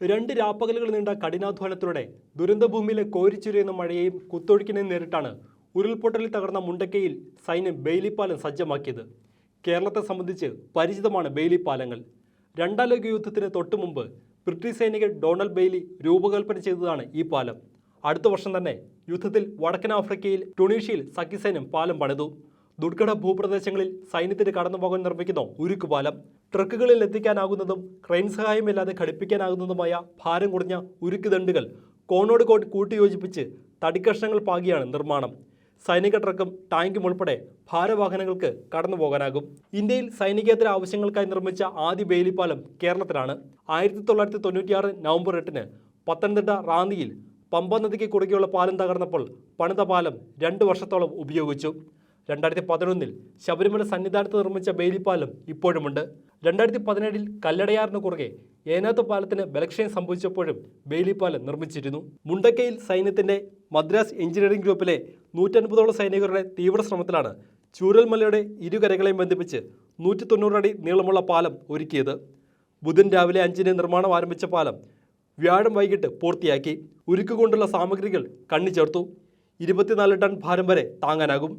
2 രാപ്പകലുകൾ നീണ്ട കഠിനാധ്വാനത്തിലൂടെ ദുരന്തഭൂമിയിലെ കോരിച്ചുരിയുന്ന മഴയെയും കുത്തൊഴുക്കിനെയും നേരിട്ടാണ് ഉരുൾപൊട്ടലിൽ തകർന്ന മുണ്ടക്കയിൽ സൈന്യം ബെയിലി പാലം സജ്ജമാക്കിയത്. കേരളത്തെ സംബന്ധിച്ച് പരിചിതമാണ് ബെയിലി പാലങ്ങൾ. രണ്ടാം ലോക യുദ്ധത്തിന് തൊട്ടുമുമ്പ് ബ്രിട്ടീഷ് സൈനികൻ ഡൊണാൾഡ് ബെയ്ലി രൂപകൽപ്പന ചെയ്തതാണ് ഈ പാലം. അടുത്ത വർഷം തന്നെ യുദ്ധത്തിൽ വടക്കൻ ആഫ്രിക്കയിൽ ടുണീഷ്യയിൽ സഖ്യസൈന്യം പാലം പണിതു. ദുർഘട ഭൂപ്രദേശങ്ങളിൽ സൈന്യത്തിന് കടന്നുപോകാൻ നിർമ്മിക്കുന്ന ഉരുക്കുപാലം ട്രക്കുകളിൽ എത്തിക്കാനാകുന്നതും ക്രെയിൻ സഹായമില്ലാതെ ഘടിപ്പിക്കാനാകുന്നതുമായ ഭാരം കുറഞ്ഞ ഉരുക്ക് ദണ്ടുകൾ കോണോട് കോൺ കൂട്ടിയോജിപ്പിച്ച് തടിക്കഷ്ണങ്ങൾ പാകിയാണ് നിർമ്മാണം. സൈനിക ട്രക്കും ടാങ്കും ഉൾപ്പെടെ ഭാരവാഹനങ്ങൾക്ക് കടന്നുപോകാനാകും. ഇന്ത്യയിൽ സൈനികേതര ആവശ്യങ്ങൾക്കായി നിർമ്മിച്ച ആദ്യ ബെയിലി പാലം കേരളത്തിലാണ്. 1996 നവംബർ 8 പത്തനംതിട്ട റാന്നിയിൽ പമ്പ നദിക്ക് കുറുകെയുള്ള പാലം തകർന്നപ്പോൾ പണിത പാലം 2 വർഷത്തോളം ഉപയോഗിച്ചു. 2011 ശബരിമല സന്നിധാനത്ത് നിർമ്മിച്ച ബെയിലി പാലം ഇപ്പോഴുമുണ്ട്. 2017 കല്ലടയാറിന് കുറുകെ ഏനാത്ത് പാലത്തിന് ബലക്ഷയം സംഭവിച്ചപ്പോഴും ബെയിലി പാലം നിർമ്മിച്ചിരുന്നു. മുണ്ടക്കയിൽ സൈന്യത്തിന്റെ മദ്രാസ് എഞ്ചിനീയറിംഗ് ഗ്രൂപ്പിലെ 150ഓളം സൈനികരുടെ തീവ്ര ശ്രമത്തിലാണ് ചൂരൽമലയുടെ ഇരുകരകളെയും ബന്ധിപ്പിച്ച് 190 അടി നീളമുള്ള പാലം ഒരുക്കിയത്. ബുധൻ രാവിലെ 5 നിർമ്മാണം ആരംഭിച്ച പാലം വ്യാഴം വൈകിട്ട് പൂർത്തിയാക്കി. ഉരുക്കുകൊണ്ടുള്ള സാമഗ്രികൾ കണ്ണിച്ചേർത്തു. 24 ടൺ ഭാരം വരെ താങ്ങാനാകും.